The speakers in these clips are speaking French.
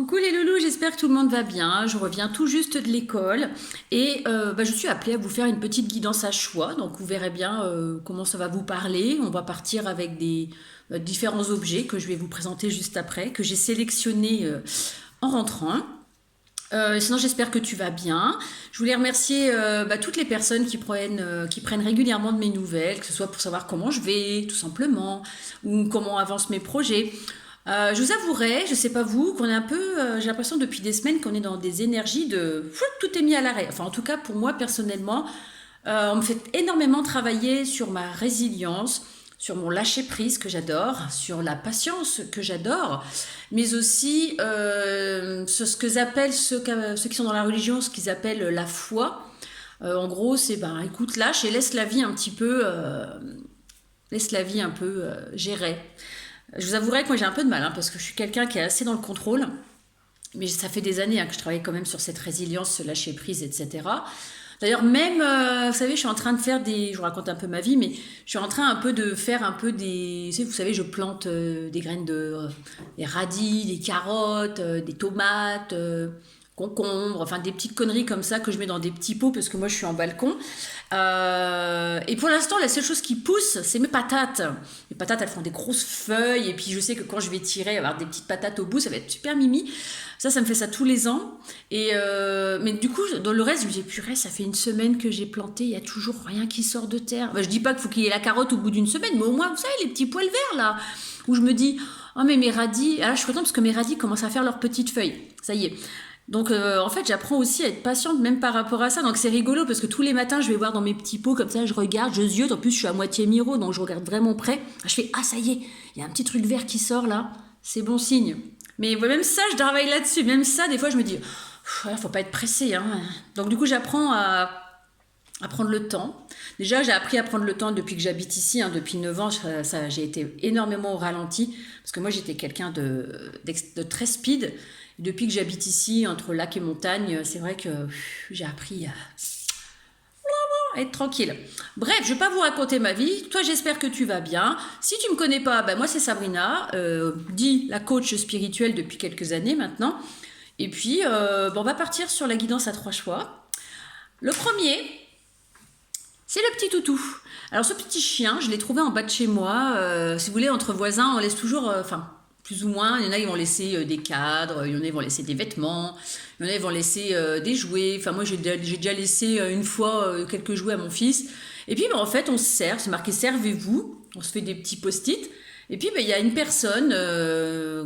Coucou les loulous, j'espère que tout le monde va bien. Je reviens tout juste de l'école et je suis appelée à vous faire une petite guidance à choix. Donc vous verrez bien comment ça va vous parler. On va partir avec des différents objets que je vais vous présenter juste après, que j'ai sélectionnés en rentrant. Sinon, j'espère que tu vas bien. Je voulais remercier toutes les personnes qui prennent régulièrement de mes nouvelles, que ce soit pour savoir comment je vais, tout simplement, ou comment avancent mes projets. Je vous avouerai, je sais pas vous, qu'on est un peu, j'ai l'impression depuis des semaines qu'on est dans des énergies de tout est mis à l'arrêt. Enfin, en tout cas, pour moi personnellement, on me fait énormément travailler sur ma résilience, sur mon lâcher prise que j'adore, sur la patience que j'adore, mais aussi sur ce que j'appelle ceux qui sont dans la religion, ce qu'ils appellent la foi. En gros, c'est écoute, lâche et laisse la vie un peu gérer. Je vous avouerai que moi j'ai un peu de mal, parce que je suis quelqu'un qui est assez dans le contrôle, mais ça fait des années que je travaille quand même sur cette résilience, ce lâcher prise, etc. D'ailleurs, même, vous savez, je suis en train de faire je vous raconte un peu ma vie, mais je suis en train un peu de faire un peu vous savez, je plante des graines des radis, des carottes, des tomates, concombres, enfin des petites conneries comme ça que je mets dans des petits pots parce que moi je suis en balcon. Et pour l'instant, la seule chose qui pousse, c'est mes patates. Les patates, elles font des grosses feuilles et puis je sais que quand je vais tirer, avoir des petites patates au bout, ça va être super mimi. Ça me fait ça tous les ans. Mais du coup, dans le reste, je me dis, purée, ça fait une semaine que j'ai planté, il y a toujours rien qui sort de terre. Je dis pas qu'il faut qu'il y ait la carotte au bout d'une semaine, mais au moins, vous savez, les petits poils verts là, où je me dis, oh mais mes radis, alors je suis contente parce que mes radis commencent à faire leurs petites feuilles. Ça y est. Donc en fait j'apprends aussi à être patiente même par rapport à ça. Donc c'est rigolo parce que tous les matins je vais voir dans mes petits pots comme ça, je regarde, je ziote. En plus je suis à moitié miro donc je regarde vraiment près. Je fais ah ça y est, il y a un petit truc vert qui sort là, c'est bon signe. Mais même ça je travaille là-dessus. Même ça des fois je me dis faut pas être pressé. Donc du coup j'apprends à prendre le temps. Déjà, j'ai appris à prendre le temps depuis que j'habite ici, depuis 9 ans, j'ai été énormément au ralenti, parce que moi j'étais quelqu'un de très speed. Depuis que j'habite ici, entre lac et montagne, c'est vrai que j'ai appris à être tranquille. Bref, je ne vais pas vous raconter ma vie. Toi, j'espère que tu vas bien. Si tu ne me connais pas, moi c'est Sabrina, dit la coach spirituelle depuis quelques années maintenant. Et puis, on va partir sur la guidance à 3 choix. Le premier, c'est le petit toutou. Alors ce petit chien, je l'ai trouvé en bas de chez moi. Si vous voulez, entre voisins, on laisse toujours, plus ou moins. Il y en a qui vont laisser des cadres, il y en a qui vont laisser des vêtements, il y en a qui vont laisser des jouets. Enfin moi j'ai déjà laissé une fois quelques jouets à mon fils. Et puis en fait on se sert, c'est marqué servez-vous. On se fait des petits post-it. Et puis il y a une personne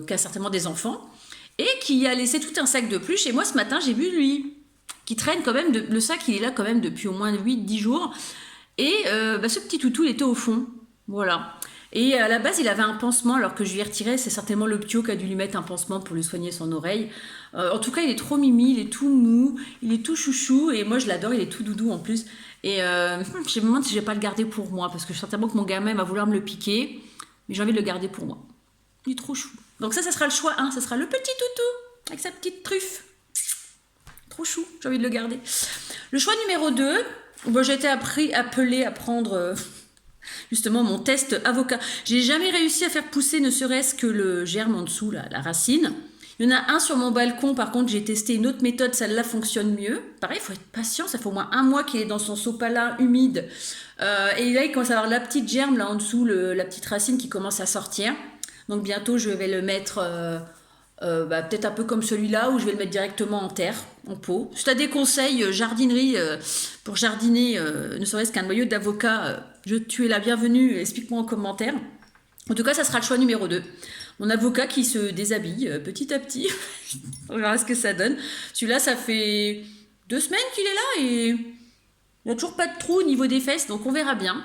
qui a certainement des enfants et qui a laissé tout un sac de peluche. Et moi ce matin j'ai vu lui qui traîne quand même, le sac il est là quand même depuis au moins 8-10 jours. Et ce petit toutou il était au fond. Voilà. Et à la base, il avait un pansement, alors que je lui ai retiré. C'est certainement le ptio qui a dû lui mettre un pansement pour lui soigner son oreille. En tout cas, il est trop mimi, il est tout mou, il est tout chouchou. Et moi, je l'adore, il est tout doudou en plus. Et je me demande si je vais pas le garder pour moi, parce que certainement que mon gamin va vouloir me le piquer. Mais j'ai envie de le garder pour moi. Il est trop chou. Donc ça sera le choix 1. Ça sera le petit toutou, avec sa petite truffe. Trop chou, j'ai envie de le garder. Le choix numéro 2, j'ai été appelée à prendre... justement mon test avocat. J'ai jamais réussi à faire pousser ne serait-ce que le germe en dessous, la racine. Il y en a un sur mon balcon, par contre j'ai testé une autre méthode, celle-là fonctionne mieux. Pareil, il faut être patient, ça fait au moins 1 mois qu'il est dans son sopalin humide. Et là il commence à avoir la petite germe là en dessous, la petite racine qui commence à sortir. Donc bientôt je vais le mettre... peut-être un peu comme celui-là où je vais le mettre directement en terre, en pot. Si tu as des conseils jardinerie pour jardiner, ne serait-ce qu'un noyau d'avocat, tu es la bienvenue, explique-moi en commentaire. En tout cas, ça sera le choix numéro 2. Mon avocat qui se déshabille petit à petit. On verra ce que ça donne. Celui-là, ça fait 2 semaines qu'il est là et il n'a toujours pas de trou au niveau des fesses, donc on verra bien.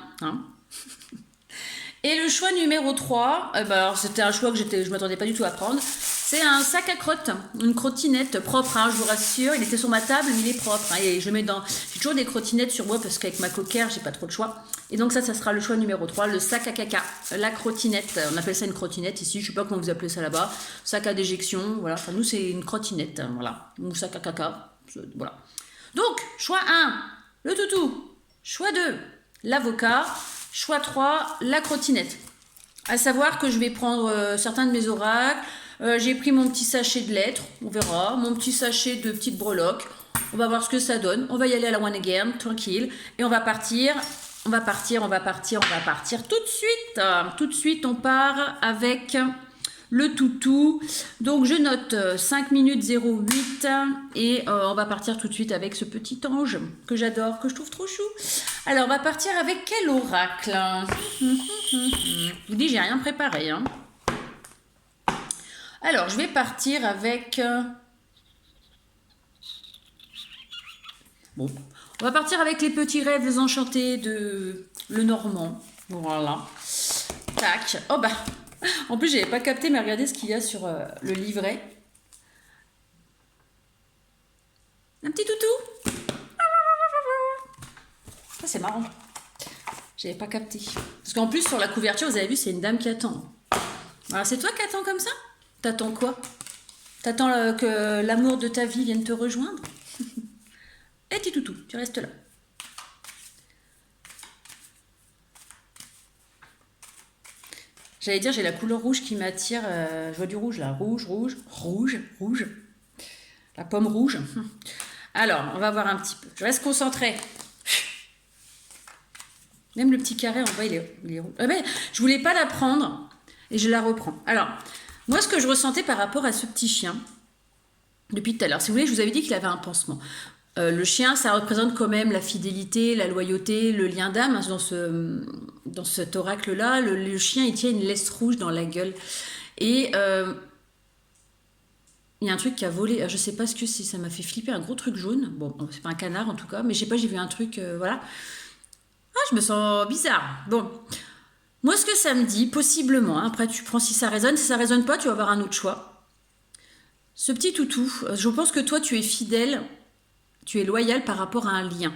Et le choix numéro 3, c'était un choix que je ne m'attendais pas du tout à prendre. C'est un sac à crottes, une crottinette propre, je vous rassure. Il était sur ma table, mais il est propre. Et je mets j'ai toujours des crottinettes sur moi parce qu'avec ma coquère, j'ai pas trop de choix. Et donc ça sera le choix numéro 3, le sac à caca, la crottinette. On appelle ça une crottinette ici, je sais pas comment vous appelez ça là-bas. Sac à déjection, voilà. Enfin, nous, c'est une crottinette, voilà. Ou sac à caca, voilà. Donc, choix 1, le toutou. Choix 2, l'avocat. Choix 3, la crottinette. À savoir que je vais prendre certains de mes oracles, J'ai pris mon petit sachet de lettres, on verra, mon petit sachet de petites breloques. On va voir ce que ça donne. On va y aller à la one again, tranquille. Et on va partir. On va partir tout de suite. Tout de suite, on part avec le toutou. Donc, je note 5 minutes 08 et on va partir tout de suite avec ce petit ange que j'adore, que je trouve trop chou. Alors, on va partir avec quel oracle? Je vous dis, j'ai rien préparé. Hein. Alors, je vais partir avec... Bon, on va partir avec les petits rêves enchantés de Lenormand. Voilà. Tac. Oh bah, en plus, j'avais pas capté, mais regardez ce qu'il y a sur le livret. Un petit toutou. Ça, c'est marrant. J'avais pas capté. Parce qu'en plus, sur la couverture, vous avez vu, c'est une dame qui attend. Alors, c'est toi qui attends comme ça? T'attends quoi? T'attends que l'amour de ta vie vienne te rejoindre? Et petit toutou, tu restes là. J'allais dire, j'ai la couleur rouge qui m'attire. Je vois du rouge là. Rouge. La pomme rouge. Alors, on va voir un petit peu. Je reste concentrée. Même le petit carré en bas, il est rouge. Mais je voulais pas la prendre et je la reprends. Alors, moi, ce que je ressentais par rapport à ce petit chien, depuis tout à l'heure, si vous voulez, je vous avais dit qu'il avait un pansement. Le chien, ça représente quand même la fidélité, la loyauté, le lien d'âme. Dans cet oracle-là, le chien, il tient une laisse rouge dans la gueule. Et il y a un truc qui a volé. Je sais pas ce que c'est, ça m'a fait flipper, un gros truc jaune. Bon, c'est pas un canard en tout cas, mais je sais pas, j'ai vu un truc, voilà. Ah, je me sens bizarre. Bon, moi, ce que ça me dit, possiblement, hein, après tu prends si ça résonne. Si ça résonne pas, tu vas avoir un autre choix. Ce petit toutou, je pense que toi, tu es fidèle. Tu es loyal par rapport à un lien.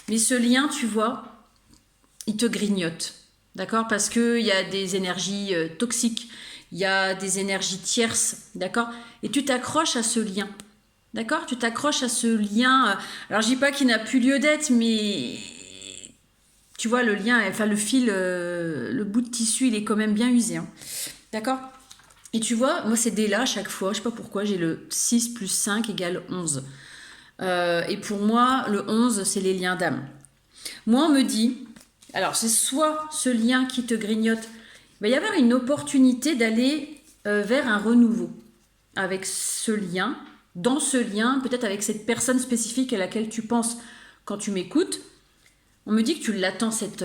Mais ce lien, tu vois, il te grignote. D'accord? Parce qu'il y a des énergies toxiques. Il y a des énergies tierces. D'accord? Et tu t'accroches à ce lien. D'accord? Tu t'accroches à ce lien. Alors, je dis pas qu'il n'a plus lieu d'être, mais... Tu vois, le lien, enfin le fil, le bout de tissu, il est quand même bien usé. Hein. D'accord? Et tu vois, moi, c'est dès là, à chaque fois, je sais pas pourquoi, j'ai le 6 plus 5 égale 11. Et pour moi, le 11, c'est les liens d'âme. Moi, on me dit, alors c'est soit ce lien qui te grignote, il va y avoir une opportunité d'aller vers un renouveau avec ce lien, dans ce lien, peut-être avec cette personne spécifique à laquelle tu penses quand tu m'écoutes. On me dit que tu l'attends ce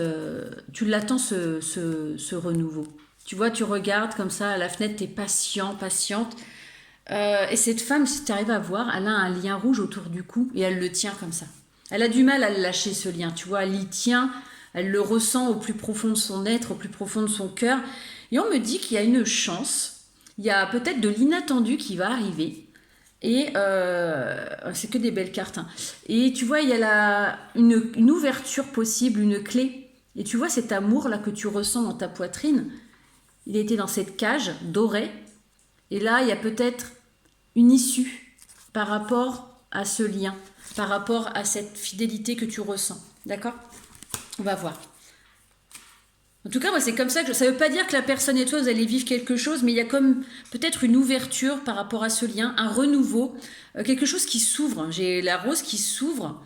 renouveau. Tu vois, tu regardes comme ça à la fenêtre, tu es patiente. Et cette femme, si tu arrives à voir, elle a un lien rouge autour du cou et elle le tient comme ça. Elle a du mal à le lâcher, ce lien. Tu vois, elle y tient, elle le ressent au plus profond de son être, au plus profond de son cœur. Et on me dit qu'il y a une chance, il y a peut-être de l'inattendu qui va arriver. Et c'est que des belles cartes. Hein. Et tu vois, il y a une ouverture possible, une clé. Et tu vois cet amour-là que tu ressens dans ta poitrine, il était dans cette cage dorée. Et là, il y a peut-être une issue par rapport à ce lien, par rapport à cette fidélité que tu ressens. D'accord? On va voir. En tout cas, moi, c'est comme ça que... Ça ne veut pas dire que la personne et toi, vous allez vivre quelque chose, mais il y a comme peut-être une ouverture par rapport à ce lien, un renouveau, quelque chose qui s'ouvre. J'ai la rose qui s'ouvre.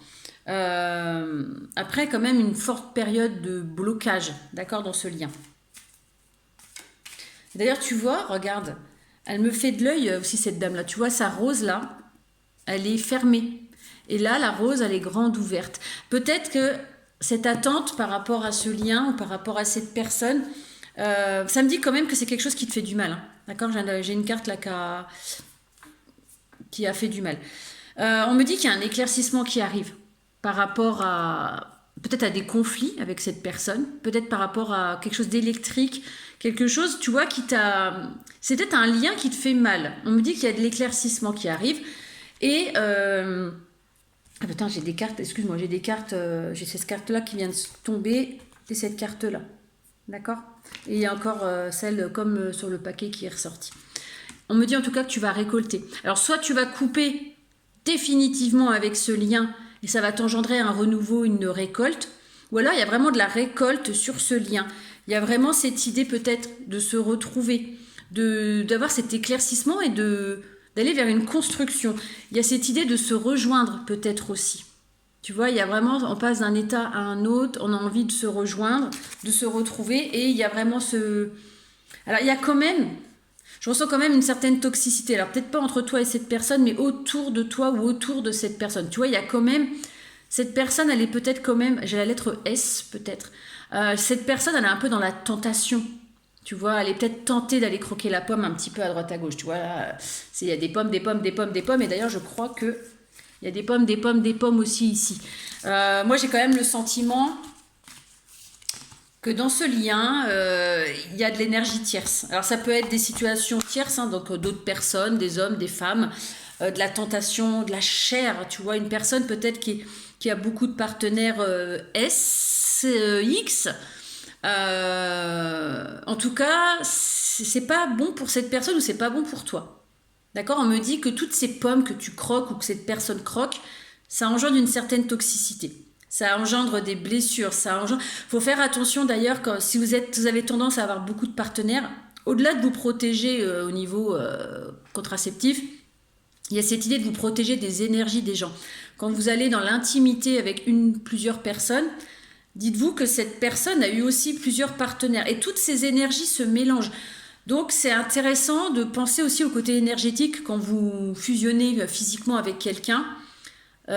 Après, quand même, une forte période de blocage, d'accord, dans ce lien. D'ailleurs, tu vois, regarde... Elle me fait de l'œil aussi, cette dame-là. Tu vois, sa rose-là, elle est fermée. Et là, la rose, elle est grande, ouverte. Peut-être que cette attente par rapport à ce lien ou par rapport à cette personne, ça me dit quand même que c'est quelque chose qui te fait du mal. Hein. D'accord? J'ai une carte là qui a fait du mal. On me dit qu'il y a un éclaircissement qui arrive par rapport à... peut-être à des conflits avec cette personne, peut-être par rapport à quelque chose d'électrique, quelque chose, tu vois, qui t'a... C'est peut-être un lien qui te fait mal. On me dit qu'il y a de l'éclaircissement qui arrive. Et... Ah putain, j'ai des cartes, excuse-moi, j'ai des cartes... j'ai cette carte-là qui vient de tomber et cette carte-là. D'accord? Et il y a encore celle comme sur le paquet qui est ressortie. On me dit en tout cas que tu vas récolter. Alors, soit tu vas couper définitivement avec ce lien et ça va t'engendrer un renouveau, une récolte. Ou alors, il y a vraiment de la récolte sur ce lien. Il y a vraiment cette idée peut-être de se retrouver, d'avoir cet éclaircissement et d'aller vers une construction. Il y a cette idée de se rejoindre peut-être aussi. Tu vois, il y a vraiment, on passe d'un état à un autre, on a envie de se rejoindre, de se retrouver, et il y a vraiment ce... Alors, il y a quand même, je ressens quand même une certaine toxicité. Alors, peut-être pas entre toi et cette personne, mais autour de toi ou autour de cette personne. Tu vois, il y a quand même, cette personne, elle est peut-être quand même, j'ai la lettre S peut-être, cette personne, elle est un peu dans la tentation. Tu vois, elle est peut-être tentée d'aller croquer la pomme un petit peu à droite à gauche. Tu vois, là, il y a des pommes, des pommes, des pommes, des pommes, et d'ailleurs, je crois que il y a des pommes, des pommes, des pommes aussi ici. Moi, j'ai quand même le sentiment que dans ce lien, il y a de l'énergie tierce. Alors, ça peut être des situations tierces, hein, donc d'autres personnes, des hommes, des femmes, de la tentation, de la chair. Tu vois, une personne peut-être qui a beaucoup de partenaires S, X. En tout cas, c'est pas bon pour cette personne ou c'est pas bon pour toi. D'accord? On me dit que toutes ces pommes que tu croques ou que cette personne croque, ça engendre une certaine toxicité. Ça engendre des blessures. Faut faire attention d'ailleurs si vous avez tendance à avoir beaucoup de partenaires, au-delà de vous protéger au niveau contraceptif, il y a cette idée de vous protéger des énergies des gens. Quand vous allez dans l'intimité avec plusieurs personnes, dites-vous que cette personne a eu aussi plusieurs partenaires et toutes ces énergies se mélangent. Donc c'est intéressant de penser aussi au côté énergétique quand vous fusionnez physiquement avec quelqu'un.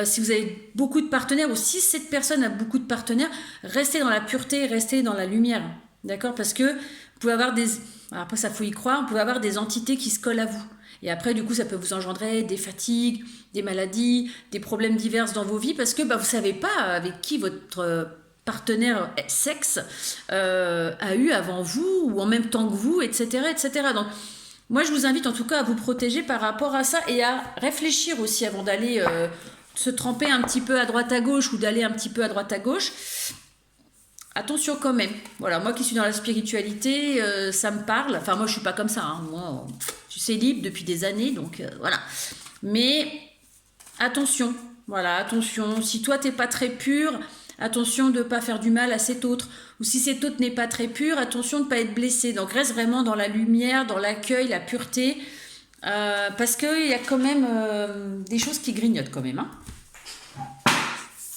Si vous avez beaucoup de partenaires ou si cette personne a beaucoup de partenaires, restez dans la pureté, restez dans la lumière. D'accord? Parce que vous pouvez avoir des... Après ça faut y croire, vous pouvez avoir des entités qui se collent à vous. Et après du coup ça peut vous engendrer des fatigues, des maladies, des problèmes divers dans vos vies parce que vous ne savez pas avec qui votre... partenaire sexe a eu avant vous ou en même temps que vous, etc., etc. Donc, moi, je vous invite en tout cas à vous protéger par rapport à ça et à réfléchir aussi avant d'aller se tremper un petit peu à droite à gauche ou d'aller un petit peu à droite à gauche. Attention quand même. Voilà, moi qui suis dans la spiritualité, ça me parle. Enfin, moi, je suis pas comme ça. Hein. Moi, je suis célib depuis des années, donc voilà. Mais attention, voilà, attention. Si toi, t'es pas très pur... Attention de ne pas faire du mal à cet autre. Ou si cet autre n'est pas très pur, attention de ne pas être blessé. Donc reste vraiment dans la lumière, dans l'accueil, la pureté. Parce qu'il y a quand même des choses qui grignotent quand même. Hein.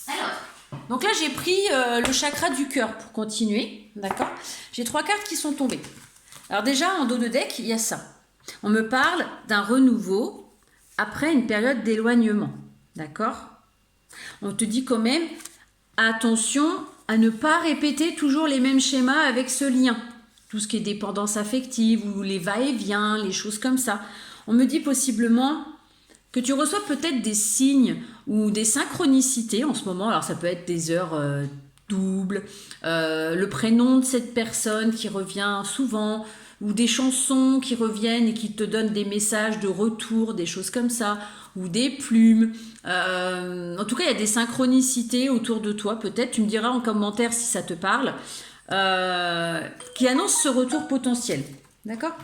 Alors, donc là j'ai pris le chakra du cœur pour continuer. D'accord ? J'ai 3 cartes qui sont tombées. Alors déjà en dos de deck, il y a ça. On me parle d'un renouveau après une période d'éloignement. D'accord ? On te dit quand même... Attention à ne pas répéter toujours les mêmes schémas avec ce lien. Tout ce qui est dépendance affective ou les va-et-vient, les choses comme ça. On me dit possiblement que tu reçois peut-être des signes ou des synchronicités en ce moment. Alors ça peut être des heures doubles, le prénom de cette personne qui revient souvent, ou des chansons qui reviennent et qui te donnent des messages de retour, des choses comme ça, ou des plumes. En tout cas, il y a des synchronicités autour de toi, peut-être. Tu me diras en commentaire si ça te parle, qui annoncent ce retour potentiel. D'accord ?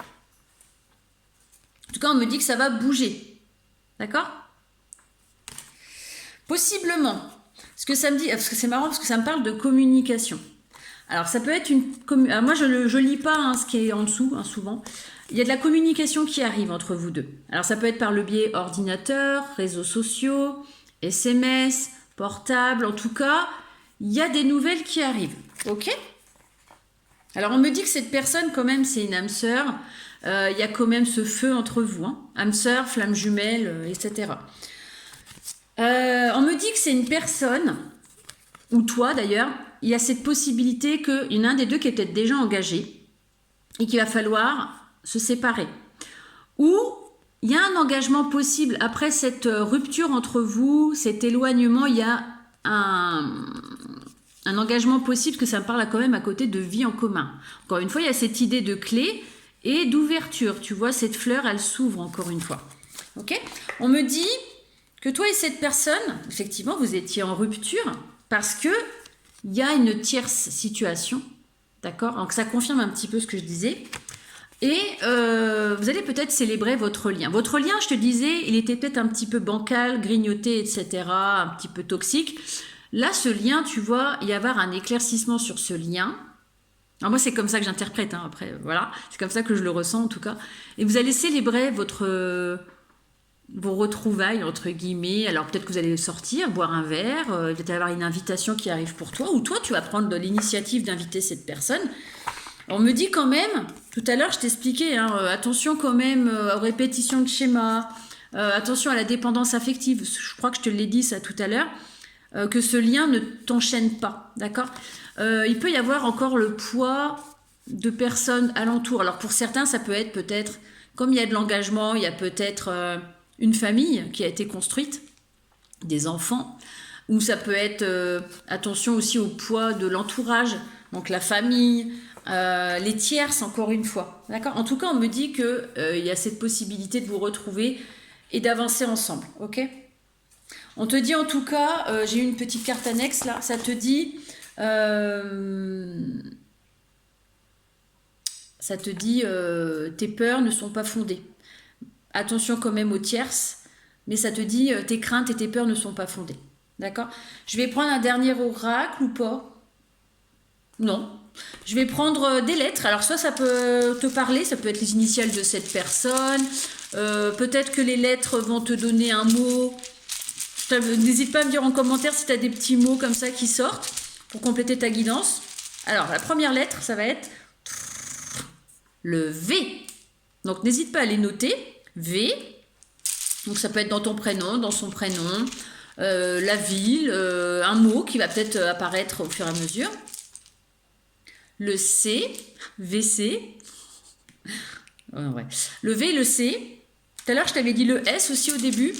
En tout cas, on me dit que ça va bouger. D'accord ? Possiblement. Ce que ça me dit, parce que c'est marrant, parce que ça me parle de communication. Alors, ça peut être une... Alors, moi, je ne lis pas hein, ce qui est en dessous, hein, souvent. Il y a de la communication qui arrive entre vous deux. Alors, ça peut être par le biais ordinateur, réseaux sociaux, SMS, portable. En tout cas, il y a des nouvelles qui arrivent. OK ? Alors, on me dit que cette personne, quand même, c'est une âme sœur. Il y a quand même ce feu entre vous. Hein. Âme sœur, flamme jumelle, etc. On me dit que c'est une personne, ou toi d'ailleurs, il y a cette possibilité qu'il y en a un des deux qui est peut-être déjà engagé et qu'il va falloir se séparer. Ou il y a un engagement possible après cette rupture entre vous, cet éloignement, il y a un engagement possible que ça me parle quand même à côté de vie en commun. Encore une fois, il y a cette idée de clé et d'ouverture. Tu vois, cette fleur, elle s'ouvre encore une fois. Ok ? On me dit que toi et cette personne, effectivement, vous étiez en rupture parce que il y a une tierce situation, d'accord ? Donc ça confirme un petit peu ce que je disais. Et vous allez peut-être célébrer votre lien. Votre lien, je te disais, il était peut-être un petit peu bancal, grignoté, etc., un petit peu toxique. Là, ce lien, tu vois, il va y avoir un éclaircissement sur ce lien. Alors moi, c'est comme ça que j'interprète, hein, après, voilà. C'est comme ça que je le ressens, en tout cas. Et vous allez célébrer vos retrouvailles, entre guillemets. Alors peut-être que vous allez sortir, boire un verre, peut-être avoir une invitation qui arrive pour toi, ou toi, tu vas prendre de l'initiative d'inviter cette personne. On me dit quand même, tout à l'heure, je t'expliquais, hein, attention quand même aux répétitions de schémas, attention à la dépendance affective. Je crois que je te l'ai dit ça tout à l'heure, que ce lien ne t'enchaîne pas, d'accord. Il peut y avoir encore le poids de personnes alentour. Alors pour certains, ça peut être peut-être, comme il y a de l'engagement, il y a peut-être une famille qui a été construite, des enfants, ou ça peut être, attention aussi au poids de l'entourage, donc la famille, les tierces encore une fois, d'accord. En tout cas, on me dit que il y a cette possibilité de vous retrouver et d'avancer ensemble, ok. On te dit en tout cas, j'ai une petite carte annexe là, ça te dit, tes peurs ne sont pas fondées. Attention quand même aux tierces, mais ça te dit tes craintes et tes peurs ne sont pas fondées, d'accord. Je vais prendre un dernier oracle ou pas? Non. Je vais prendre des lettres. Alors soit ça peut te parler, ça peut être les initiales de cette personne. Peut-être que les lettres vont te donner un mot. N'hésite pas à me dire en commentaire si tu as des petits mots comme ça qui sortent pour compléter ta guidance. Alors la première lettre, ça va être le V. Donc n'hésite pas à les noter. V. Donc ça peut être dans ton prénom, dans son prénom, la ville, un mot qui va peut-être apparaître au fur et à mesure. Le C, VC. Ouais. Le V et le C. Tout à l'heure, je t'avais dit le S aussi au début.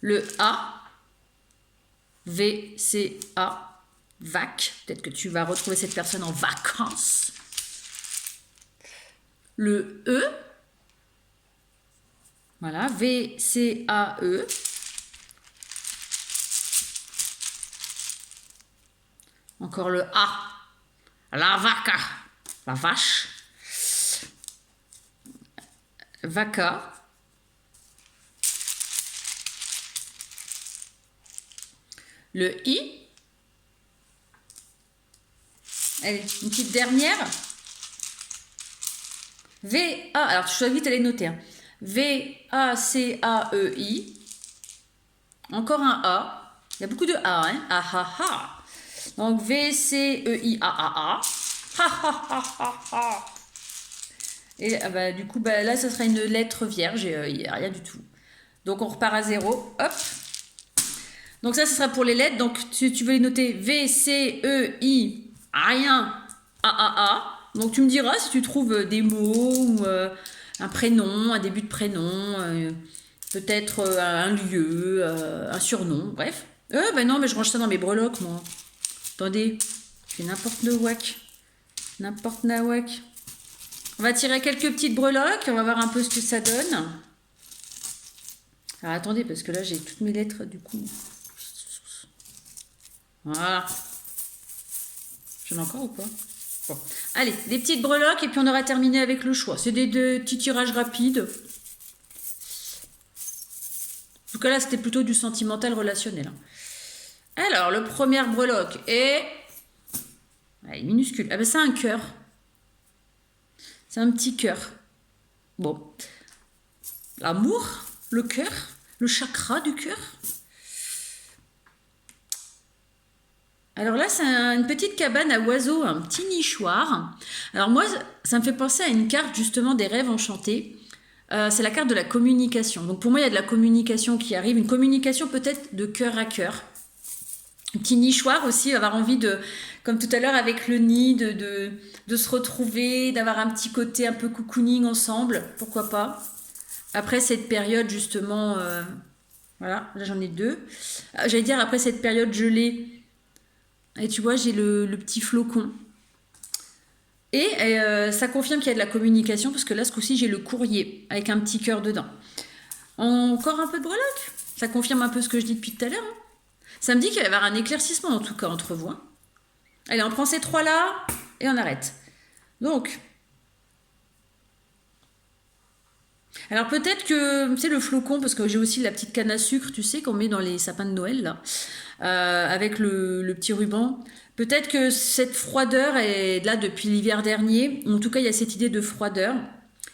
Le A. V, C, A. Vac. Peut-être que tu vas retrouver cette personne en vacances. Le E. Voilà. V, C, A, E. Encore le A. La vaca. La vache. Vaca. Le I. Allez, une petite dernière. V, A. Alors, je t'invite à les noter. Hein. V, A, C, A, E, I. Encore un A. Il y a beaucoup de A. Hein. Ah, ah, ah. Donc, V, C, E, I, A, A, A. Ha, ha, ha, ha, ha. Et bah, du coup, bah, là, ça sera une lettre vierge. Il n'y a rien du tout. Donc, on repart à zéro. Hop. Donc, ça, ce sera pour les lettres. Donc, tu veux les noter V, C, E, I, rien, A, A, A. Donc, tu me diras si tu trouves des mots ou un prénom, un début de prénom, peut-être un lieu, un surnom, bref. Ben non, mais je range ça dans mes breloques, moi. Attendez, je fais n'importe le wack. N'importe nawak. On va tirer quelques petites breloques, on va voir un peu ce que ça donne. Alors attendez, parce que là j'ai toutes mes lettres du coup. Voilà. J'en ai encore ou pas? Bon. Allez, des petites breloques et puis on aura terminé avec le choix. C'est des petits tirages rapides. En tout cas là c'était plutôt du sentimental relationnel. Alors, le premier breloque est... il est minuscule. Ah ben c'est un cœur. C'est un petit cœur. Bon. L'amour, le cœur, le chakra du cœur. Alors là, c'est une petite cabane à oiseaux, un petit nichoir. Alors moi, ça me fait penser à une carte justement des rêves enchantés. C'est la carte de la communication. Donc pour moi, il y a de la communication qui arrive. Une communication peut-être de cœur à cœur. Un petit nichoir aussi, avoir envie de, comme tout à l'heure avec le nid, de se retrouver, d'avoir un petit côté un peu cocooning ensemble, pourquoi pas. Après cette période justement, voilà, là j'en ai deux. J'allais dire après cette période gelée, et tu vois j'ai le petit flocon. Et ça confirme qu'il y a de la communication, parce que là ce coup-ci j'ai le courrier, avec un petit cœur dedans. Encore un peu de breloque, ça confirme un peu ce que je dis depuis tout à l'heure. Hein. Ça me dit qu'il va y avoir un éclaircissement en tout cas entre vous. Hein. Allez, on prend ces trois-là et on arrête. Donc, alors peut-être que c'est le flocon, parce que j'ai aussi la petite canne à sucre, tu sais, qu'on met dans les sapins de Noël. Là. avec le petit ruban. Peut-être que cette froideur est là depuis l'hiver dernier. En tout cas, il y a cette idée de froideur.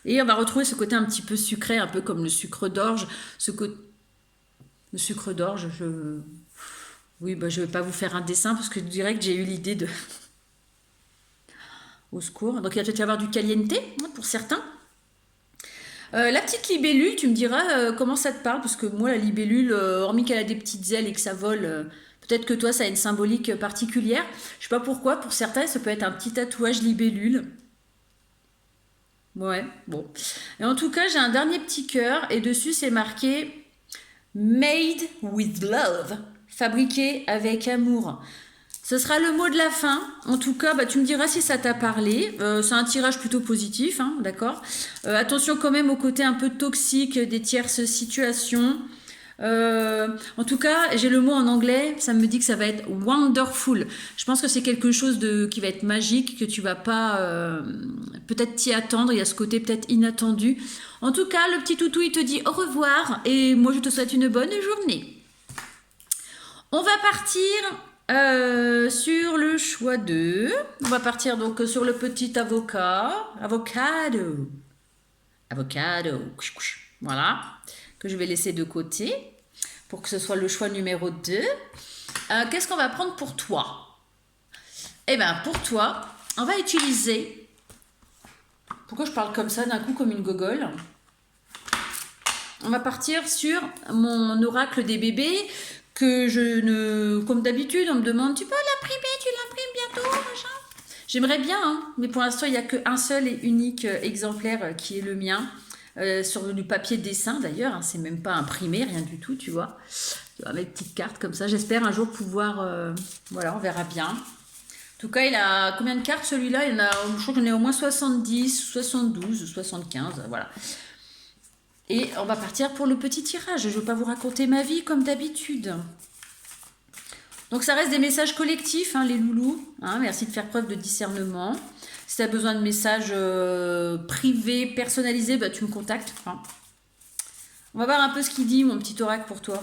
Et on va retrouver ce côté un petit peu sucré, un peu comme le sucre d'orge. Le sucre d'orge, oui, bah, je ne vais pas vous faire un dessin parce que je dirais que j'ai eu l'idée de... Au secours. Donc il va peut-être y avoir du caliente pour certains. La petite libellule, tu me diras comment ça te parle, parce que moi, la libellule, hormis qu'elle a des petites ailes et que ça vole, peut-être que toi, ça a une symbolique particulière. Je sais pas pourquoi, pour certains, ça peut être un petit tatouage libellule. Ouais, bon. Et en tout cas, j'ai un dernier petit cœur, et dessus, c'est marqué Made with Love, fabriqué avec amour. Ce sera le mot de la fin. En tout cas, bah, tu me diras si ça t'a parlé. C'est un tirage plutôt positif, hein, d'accord. Attention quand même au côté un peu toxique des tierces situations. En tout cas, j'ai le mot en anglais, ça me dit que ça va être wonderful. Je pense que c'est quelque chose qui va être magique, que tu vas pas peut-être t'y attendre. Il y a ce côté peut-être inattendu. En tout cas, le petit toutou, il te dit au revoir et moi, je te souhaite une bonne journée. On va partir sur le choix 2. On va partir donc sur le petit avocado. Voilà, que je vais laisser de côté pour que ce soit le choix numéro 2. Qu'est-ce qu'on va prendre pour toi? Eh bien, pour toi, on va utiliser... Pourquoi je parle comme ça d'un coup, comme une gogole? On va partir sur mon oracle des bébés que je ne... Comme d'habitude, on me demande, tu peux l'imprimer, tu l'imprimes bientôt, machin. J'aimerais bien, hein, mais pour l'instant, il n'y a qu'un seul et unique exemplaire qui est le mien. Sur du papier dessin d'ailleurs, hein, c'est même pas imprimé, rien du tout, tu vois. Avec petite carte comme ça, j'espère un jour pouvoir... voilà, on verra bien. En tout cas, il a combien de cartes celui-là? Il y en a, je crois que j'en ai au moins 70, 72, 75, voilà. Et on va partir pour le petit tirage. Je ne veux pas vous raconter ma vie comme d'habitude. Donc ça reste des messages collectifs, hein, les loulous. Hein, merci de faire preuve de discernement. Si tu as besoin de messages privés, personnalisés, bah, tu me contactes. Hein. On va voir un peu ce qu'il dit, mon petit oracle, pour toi.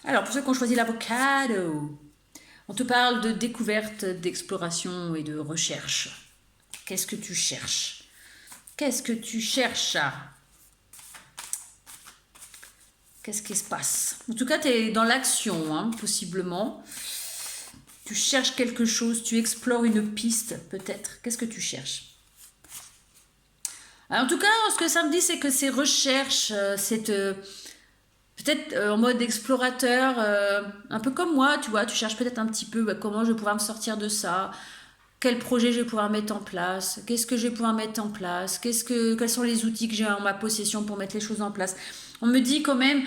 Alors, pour ceux qui ont choisi l'avocado, on te parle de découverte, d'exploration et de recherche. Qu'est-ce que tu cherches? Qu'est-ce que tu cherches? Qu'est-ce qui se passe? En tout cas, tu es dans l'action, hein, possiblement. Tu cherches quelque chose, tu explores une piste, peut-être. Qu'est-ce que tu cherches? Alors, en tout cas, ce que ça me dit, c'est que ces recherches, peut-être en mode explorateur, un peu comme moi, tu vois, tu cherches peut-être un petit peu comment je vais pouvoir me sortir de ça, quel projet je vais pouvoir mettre en place, qu'est-ce que je vais pouvoir mettre en place, quels sont les outils que j'ai en ma possession pour mettre les choses en place. On me dit quand même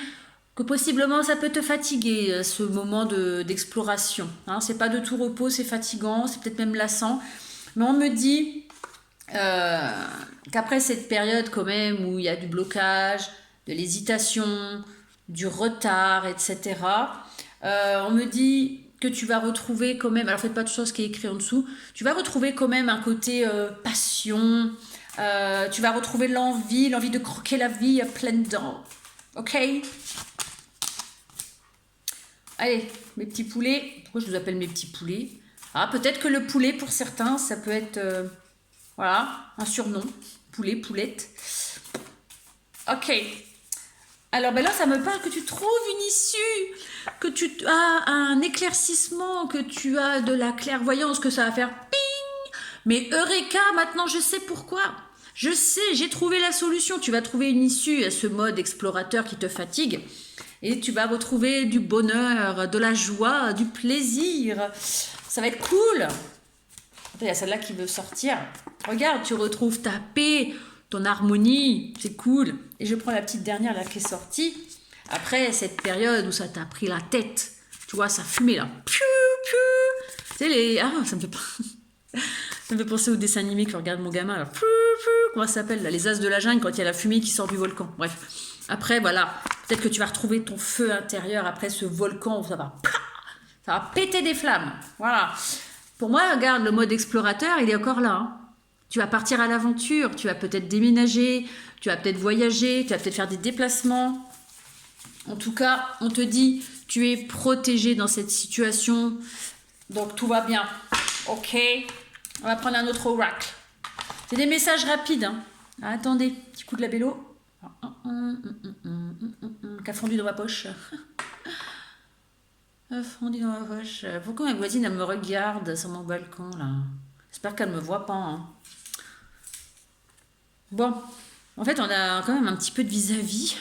que possiblement ça peut te fatiguer, ce moment d'exploration. Hein, c'est pas de tout repos, c'est fatigant, c'est peut-être même lassant. Mais on me dit qu'après cette période quand même où il y a du blocage, de l'hésitation, du retard, etc., on me dit que tu vas retrouver quand même, alors faites pas tout ça ce qui est écrit en dessous, tu vas retrouver quand même un côté passion, tu vas retrouver l'envie de croquer la vie à pleines dents. Ok? Allez, mes petits poulets. Pourquoi je vous appelle mes petits poulets? Ah, peut-être que le poulet, pour certains, ça peut être... voilà, un surnom. Poulet, poulette. Ok. Alors, ben là, ça me parle que tu trouves une issue, que tu as un éclaircissement, que tu as de la clairvoyance, que ça va faire ping. Mais Eureka, maintenant, je sais pourquoi. Je sais, j'ai trouvé la solution. Tu vas trouver une issue à ce mode explorateur qui te fatigue. Et tu vas retrouver du bonheur, de la joie, du plaisir. Ça va être cool. Attends, il y a celle-là qui veut sortir. Regarde, tu retrouves ta paix, ton harmonie. C'est cool. Et je prends la petite dernière là qui est sortie. Après cette période où ça t'a pris la tête. Tu vois, ça fumait là. Piou, piou. Tu sais, les... Ah, ça me fait pas... Ça me fait penser au dessin animé que regarde mon gamin. Là. Comment ça s'appelle là? Les As de la jungle quand il y a la fumée qui sort du volcan. Bref. Après, voilà. Peut-être que tu vas retrouver ton feu intérieur après ce volcan où ça va péter des flammes. Voilà. Pour moi, regarde, le mode explorateur, il est encore là. Hein. Tu vas partir à l'aventure. Tu vas peut-être déménager. Tu vas peut-être voyager. Tu vas peut-être faire des déplacements. En tout cas, on te dit, tu es protégé dans cette situation. Donc, tout va bien. Ok. On va prendre un autre oracle. C'est des messages rapides. Hein. Ah, attendez, petit coup de labello. Qu'a fondu dans ma poche. Fondu dans ma poche. Pourquoi ma voisine, elle me regarde sur mon balcon, là? J'espère qu'elle ne me voit pas. Hein. Bon. En fait, on a quand même un petit peu de vis-à-vis.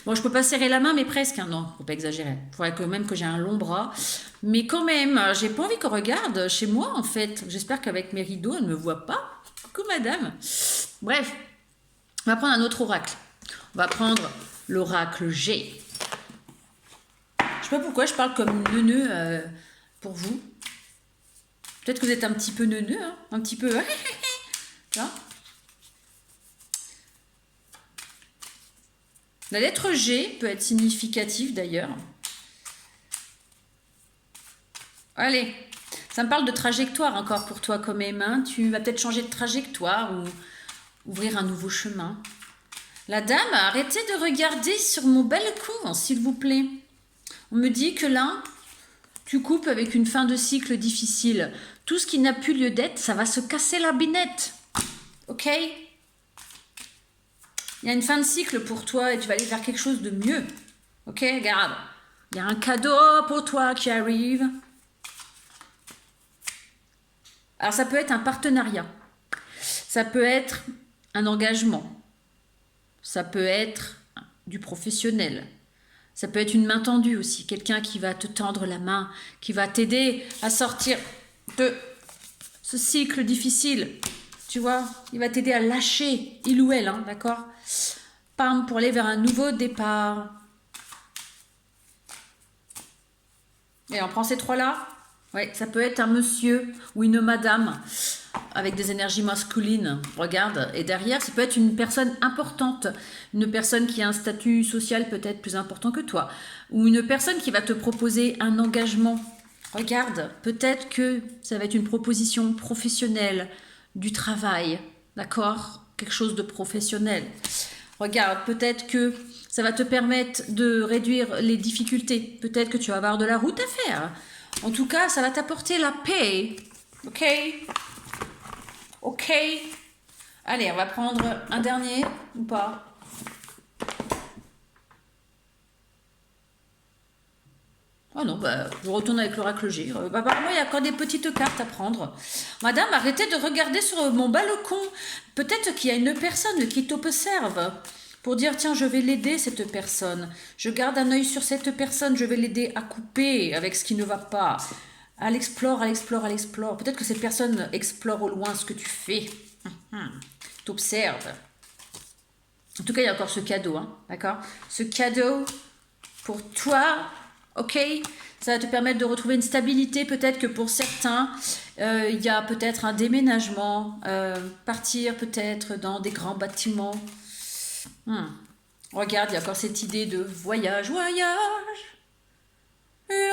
Bon, je peux pas serrer la main, mais presque. Hein. Non, faut pas exagérer. Il faudrait quand même que j'ai un long bras. Mais quand même, j'ai pas envie qu'on regarde chez moi, en fait. J'espère qu'avec mes rideaux, elle ne me voit pas. Coucou, madame. Bref, on va prendre un autre oracle. On va prendre l'oracle G. Je sais pas pourquoi je parle comme une neuneu pour vous. Peut-être que vous êtes un petit peu neuneu, hein, un petit peu... Tu vois ? La lettre G peut être significative d'ailleurs. Allez, ça me parle de trajectoire encore pour toi quand même. Hein. Tu vas peut-être changer de trajectoire ou ouvrir un nouveau chemin. La dame, arrêtez de regarder sur mon balcon, s'il vous plaît. On me dit que là, tu coupes avec une fin de cycle difficile. Tout ce qui n'a plus lieu d'être, ça va se casser la binette. Ok ? Il y a une fin de cycle pour toi et tu vas aller vers quelque chose de mieux. Ok, regarde. Il y a un cadeau pour toi qui arrive. Alors ça peut être un partenariat. Ça peut être un engagement. Ça peut être du professionnel. Ça peut être une main tendue aussi. Quelqu'un qui va te tendre la main, qui va t'aider à sortir de ce cycle difficile. Tu vois, il va t'aider à lâcher, il ou elle, hein, d'accord ? Pam, pour aller vers un nouveau départ. Et on prend ces trois-là. Ouais, ça peut être un monsieur ou une madame avec des énergies masculines. Regarde. Et derrière, ça peut être une personne importante. Une personne qui a un statut social peut-être plus important que toi. Ou une personne qui va te proposer un engagement. Regarde, peut-être que ça va être une proposition professionnelle, du travail, d'accord ? Quelque chose de professionnel. Regarde, peut-être que ça va te permettre de réduire les difficultés. Peut-être que tu vas avoir de la route à faire. En tout cas, ça va t'apporter la paix. Ok ? Ok ? Allez, on va prendre un dernier ou pas ? Oh non, bah, je retourne avec l'oracle G. Apparemment, il y a encore des petites cartes à prendre. Madame, arrêtez de regarder sur mon balcon. Peut-être qu'il y a une personne qui t'observe pour dire, tiens, je vais l'aider, cette personne. Je garde un œil sur cette personne, je vais l'aider à couper avec ce qui ne va pas. Elle explore, elle explore, elle explore. Peut-être que cette personne explore au loin ce que tu fais. T'observe. En tout cas, il y a encore ce cadeau, hein, d'accord ? Ce cadeau pour toi... Ok, ça va te permettre de retrouver une stabilité. Peut-être que pour certains, il y a peut-être un déménagement, partir peut-être dans des grands bâtiments. Regarde, il y a encore cette idée de voyage, voyage. Et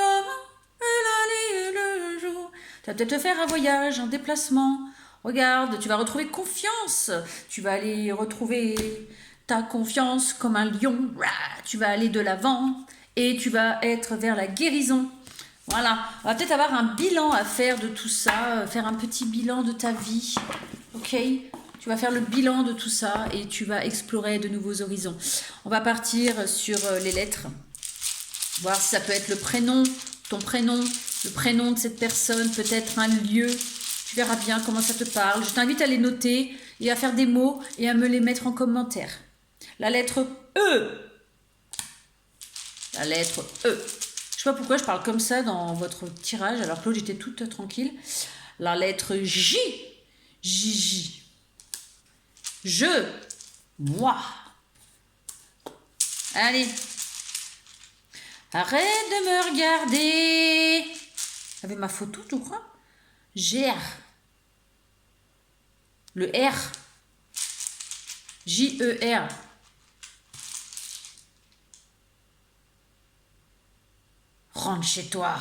le jour. Tu vas peut-être te faire un voyage, un déplacement. Regarde, tu vas retrouver confiance. Tu vas aller retrouver ta confiance comme un lion. Tu vas aller de l'avant. Et tu vas être vers la guérison. Voilà. On va peut-être avoir un bilan à faire de tout ça. Faire un petit bilan de ta vie. Ok ? Tu vas faire le bilan de tout ça et tu vas explorer de nouveaux horizons. On va partir sur les lettres. Voir si ça peut être le prénom, ton prénom, le prénom de cette personne, peut-être un lieu. Tu verras bien comment ça te parle. Je t'invite à les noter et à faire des mots et à me les mettre en commentaire. La lettre E. La lettre E. Je sais pas pourquoi je parle comme ça dans votre tirage, alors que l'autre j'étais toute tranquille. La lettre J. J. Je. Moi. Allez. Arrête de me regarder. Avec ma photo, tu crois ? GR. Le R. J-E-R. Rentre chez toi.